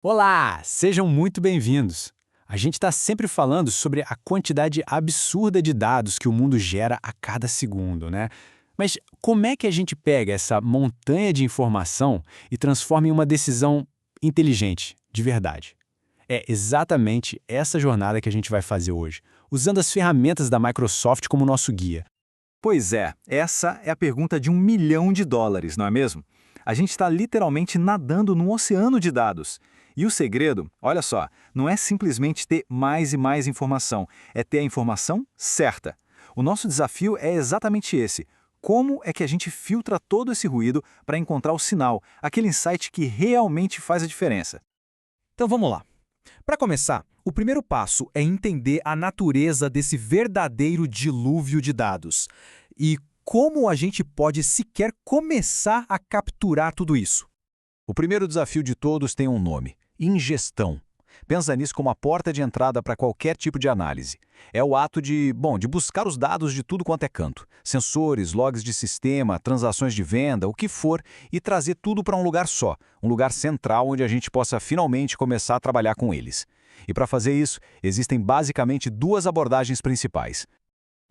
Olá, sejam muito bem-vindos. A gente está sempre falando sobre a quantidade absurda de dados que o mundo gera a cada segundo, né? Mas como é que a gente pega essa montanha de informação e transforma em uma decisão inteligente, de verdade? É exatamente essa jornada que a gente vai fazer hoje, usando as ferramentas da Microsoft como nosso guia. Pois é, essa é a pergunta de US$ 1 milhão, não é mesmo? A gente está literalmente nadando num oceano de dados. E o segredo, olha só, não é simplesmente ter mais e mais informação, é ter a informação certa. O nosso desafio é exatamente esse. Como é que a gente filtra todo esse ruído para encontrar o sinal, aquele insight que realmente faz a diferença? Então vamos lá. Para começar, o primeiro passo é entender a natureza desse verdadeiro dilúvio de dados e como a gente pode sequer começar a capturar tudo isso. O primeiro desafio de todos tem um nome: ingestão. Pensa nisso como a porta de entrada para qualquer tipo de análise. É o ato de buscar os dados de tudo quanto é canto. Sensores, logs de sistema, transações de venda, o que for, e trazer tudo para um lugar só, um lugar central onde a gente possa finalmente começar a trabalhar com eles. E para fazer isso, existem basicamente duas abordagens principais.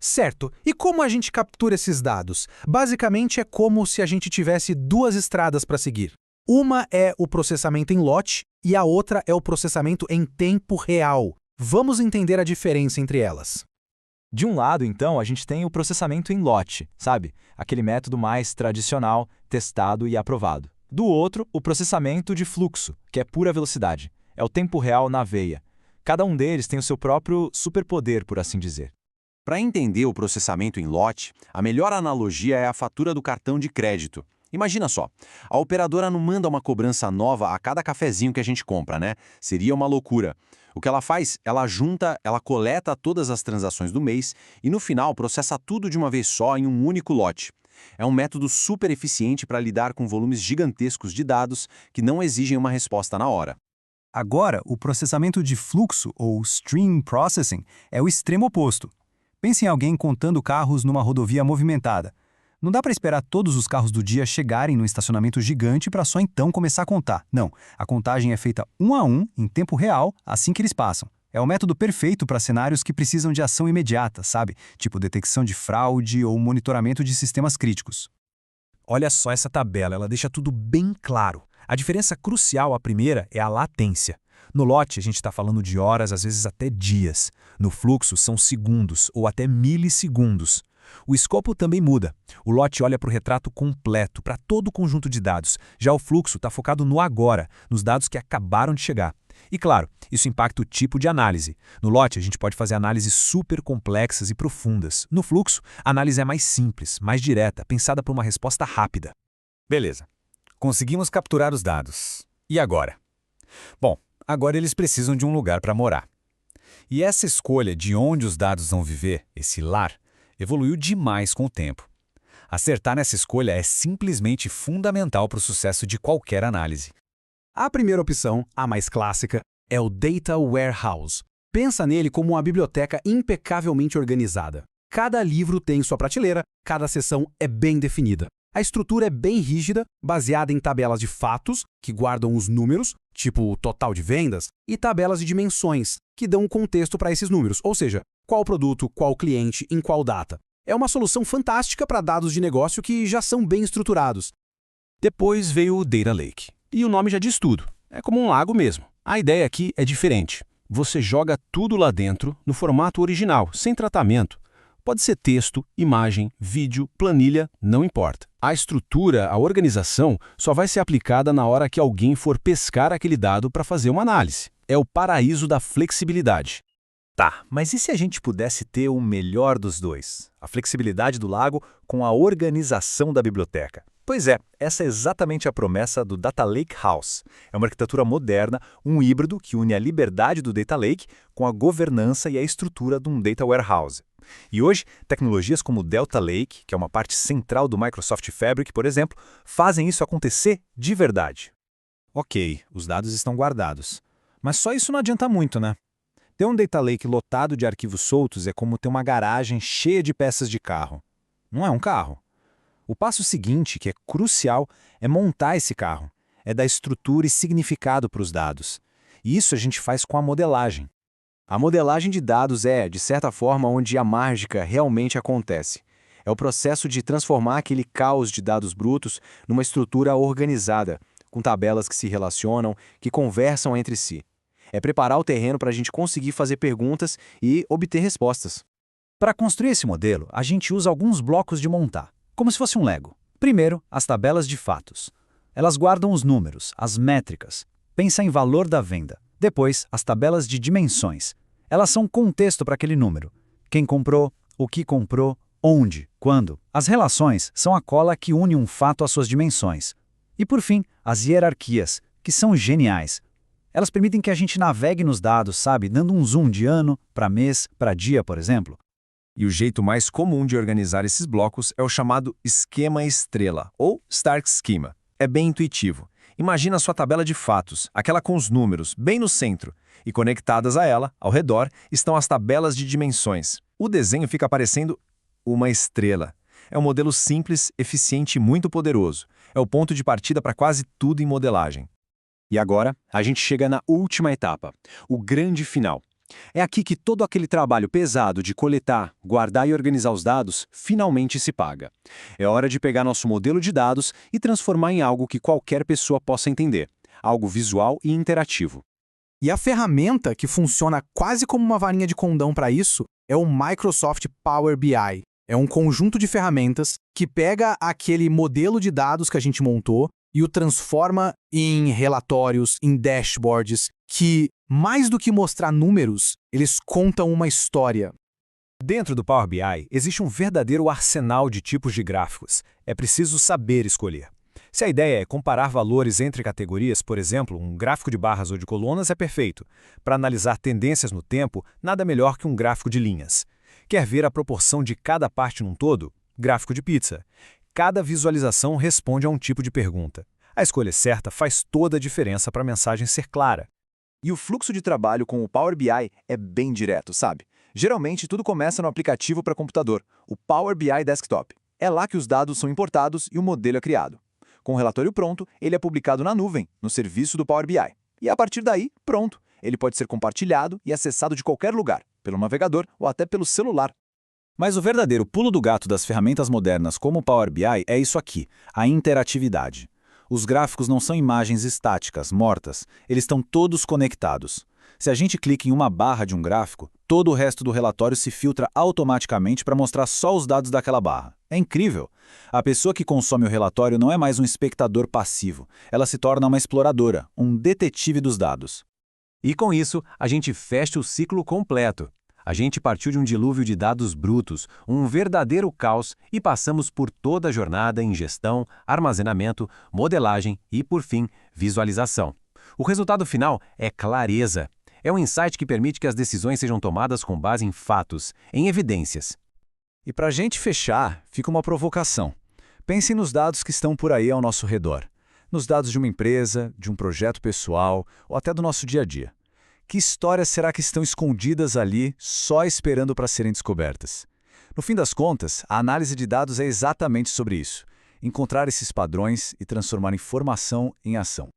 Certo. E como a gente captura esses dados? Basicamente é como se a gente tivesse duas estradas para seguir. Uma é o processamento em lote e a outra é o processamento em tempo real. Vamos entender a diferença entre elas. De um lado, então, a gente tem o processamento em lote, sabe? Aquele método mais tradicional, testado e aprovado. Do outro, o processamento de fluxo, que é pura velocidade. É o tempo real na veia. Cada um deles tem o seu próprio superpoder, por assim dizer. Para entender o processamento em lote, a melhor analogia é a fatura do cartão de crédito. Imagina só, a operadora não manda uma cobrança nova a cada cafezinho que a gente compra, né? Seria uma loucura. O que ela faz? Ela coleta todas as transações do mês e no final processa tudo de uma vez só em um único lote. É um método super eficiente para lidar com volumes gigantescos de dados que não exigem uma resposta na hora. Agora, o processamento de fluxo, ou stream processing, é o extremo oposto. Pense em alguém contando carros numa rodovia movimentada. Não dá para esperar todos os carros do dia chegarem no estacionamento gigante para só então começar a contar. Não, a contagem é feita um a um, em tempo real, assim que eles passam. É o método perfeito para cenários que precisam de ação imediata, sabe? Tipo detecção de fraude ou monitoramento de sistemas críticos. Olha só essa tabela, ela deixa tudo bem claro. A diferença crucial, a primeira, é a latência. No lote, a gente está falando de horas, às vezes até dias. No fluxo, são segundos ou até milissegundos. O escopo também muda. O lote olha para o retrato completo, para todo o conjunto de dados. Já o fluxo está focado no agora, nos dados que acabaram de chegar. E claro, isso impacta o tipo de análise. No lote, a gente pode fazer análises super complexas e profundas. No fluxo, a análise é mais simples, mais direta, pensada por uma resposta rápida. Beleza. Conseguimos capturar os dados. E agora? Bom, agora eles precisam de um lugar para morar. E essa escolha de onde os dados vão viver, esse lar, evoluiu demais com o tempo. Acertar nessa escolha é simplesmente fundamental para o sucesso de qualquer análise. A primeira opção, a mais clássica, é o Data Warehouse. Pensa nele como uma biblioteca impecavelmente organizada. Cada livro tem sua prateleira, cada seção é bem definida. A estrutura é bem rígida, baseada em tabelas de fatos, que guardam os números, tipo o total de vendas, e tabelas de dimensões, que dão um contexto para esses números, ou seja, qual produto, qual cliente, em qual data. É uma solução fantástica para dados de negócio que já são bem estruturados. Depois veio o Data Lake. E o nome já diz tudo. É como um lago mesmo. A ideia aqui é diferente. Você joga tudo lá dentro, no formato original, sem tratamento. Pode ser texto, imagem, vídeo, planilha, não importa. A estrutura, a organização, só vai ser aplicada na hora que alguém for pescar aquele dado para fazer uma análise. É o paraíso da flexibilidade. Tá, mas e se a gente pudesse ter o melhor dos dois? A flexibilidade do lago com a organização da biblioteca. Pois é, essa é exatamente a promessa do Data Lake House. É uma arquitetura moderna, um híbrido que une a liberdade do Data Lake com a governança e a estrutura de um Data Warehouse. E hoje, tecnologias como o Delta Lake, que é uma parte central do Microsoft Fabric, por exemplo, fazem isso acontecer de verdade. Ok, os dados estão guardados. Mas só isso não adianta muito, né? Ter um Data Lake lotado de arquivos soltos é como ter uma garagem cheia de peças de carro. Não é um carro. O passo seguinte, que é crucial, é montar esse carro. é dar estrutura e significado para os dados. E isso a gente faz com a modelagem. A modelagem de dados é, de certa forma, onde a mágica realmente acontece. É o processo de transformar aquele caos de dados brutos numa estrutura organizada, com tabelas que se relacionam, que conversam entre si. É preparar o terreno para a gente conseguir fazer perguntas e obter respostas. Para construir esse modelo, a gente usa alguns blocos de montar, como se fosse um Lego. Primeiro, as tabelas de fatos. Elas guardam os números, as métricas. Pensa em valor da venda. Depois, as tabelas de dimensões. Elas são contexto para aquele número. Quem comprou, o que comprou, onde, quando. As relações são a cola que une um fato às suas dimensões. E por fim, as hierarquias, que são geniais. Elas permitem que a gente navegue nos dados, sabe, dando um zoom de ano, para mês, para dia, por exemplo. E o jeito mais comum de organizar esses blocos é o chamado esquema estrela, ou Stark Schema. É bem intuitivo. Imagina a sua tabela de fatos, aquela com os números, bem no centro. E conectadas a ela, ao redor, estão as tabelas de dimensões. O desenho fica parecendo uma estrela. É um modelo simples, eficiente e muito poderoso. É o ponto de partida para quase tudo em modelagem. E agora, a gente chega na última etapa, o grande final. É aqui que todo aquele trabalho pesado de coletar, guardar e organizar os dados finalmente se paga. É hora de pegar nosso modelo de dados e transformar em algo que qualquer pessoa possa entender, algo visual e interativo. E a ferramenta que funciona quase como uma varinha de condão para isso é o Microsoft Power BI. É um conjunto de ferramentas que pega aquele modelo de dados que a gente montou e o transforma em relatórios, em dashboards, que, mais do que mostrar números, eles contam uma história. Dentro do Power BI, existe um verdadeiro arsenal de tipos de gráficos. É preciso saber escolher. Se a ideia é comparar valores entre categorias, por exemplo, um gráfico de barras ou de colunas é perfeito. Para analisar tendências no tempo, nada melhor que um gráfico de linhas. Quer ver a proporção de cada parte num todo? Gráfico de pizza. Cada visualização responde a um tipo de pergunta. A escolha certa faz toda a diferença para a mensagem ser clara. E o fluxo de trabalho com o Power BI é bem direto, sabe? Geralmente, tudo começa no aplicativo para computador, o Power BI Desktop. É lá que os dados são importados e o modelo é criado. Com o relatório pronto, ele é publicado na nuvem, no serviço do Power BI. E a partir daí, pronto. Ele pode ser compartilhado e acessado de qualquer lugar, pelo navegador ou até pelo celular. Mas o verdadeiro pulo do gato das ferramentas modernas como o Power BI é isso aqui, a interatividade. Os gráficos não são imagens estáticas, mortas, eles estão todos conectados. Se a gente clica em uma barra de um gráfico, todo o resto do relatório se filtra automaticamente para mostrar só os dados daquela barra. É incrível! A pessoa que consome o relatório não é mais um espectador passivo, ela se torna uma exploradora, um detetive dos dados. E com isso, a gente fecha o ciclo completo. A gente partiu de um dilúvio de dados brutos, um verdadeiro caos, e passamos por toda a jornada em gestão, armazenamento, modelagem e, por fim, visualização. O resultado final é clareza. É um insight que permite que as decisões sejam tomadas com base em fatos, em evidências. E para a gente fechar, fica uma provocação. Pense nos dados que estão por aí ao nosso redor. Nos dados de uma empresa, de um projeto pessoal ou até do nosso dia a dia. Que histórias será que estão escondidas ali, só esperando para serem descobertas? No fim das contas, a análise de dados é exatamente sobre isso. Encontrar esses padrões e transformar informação em ação.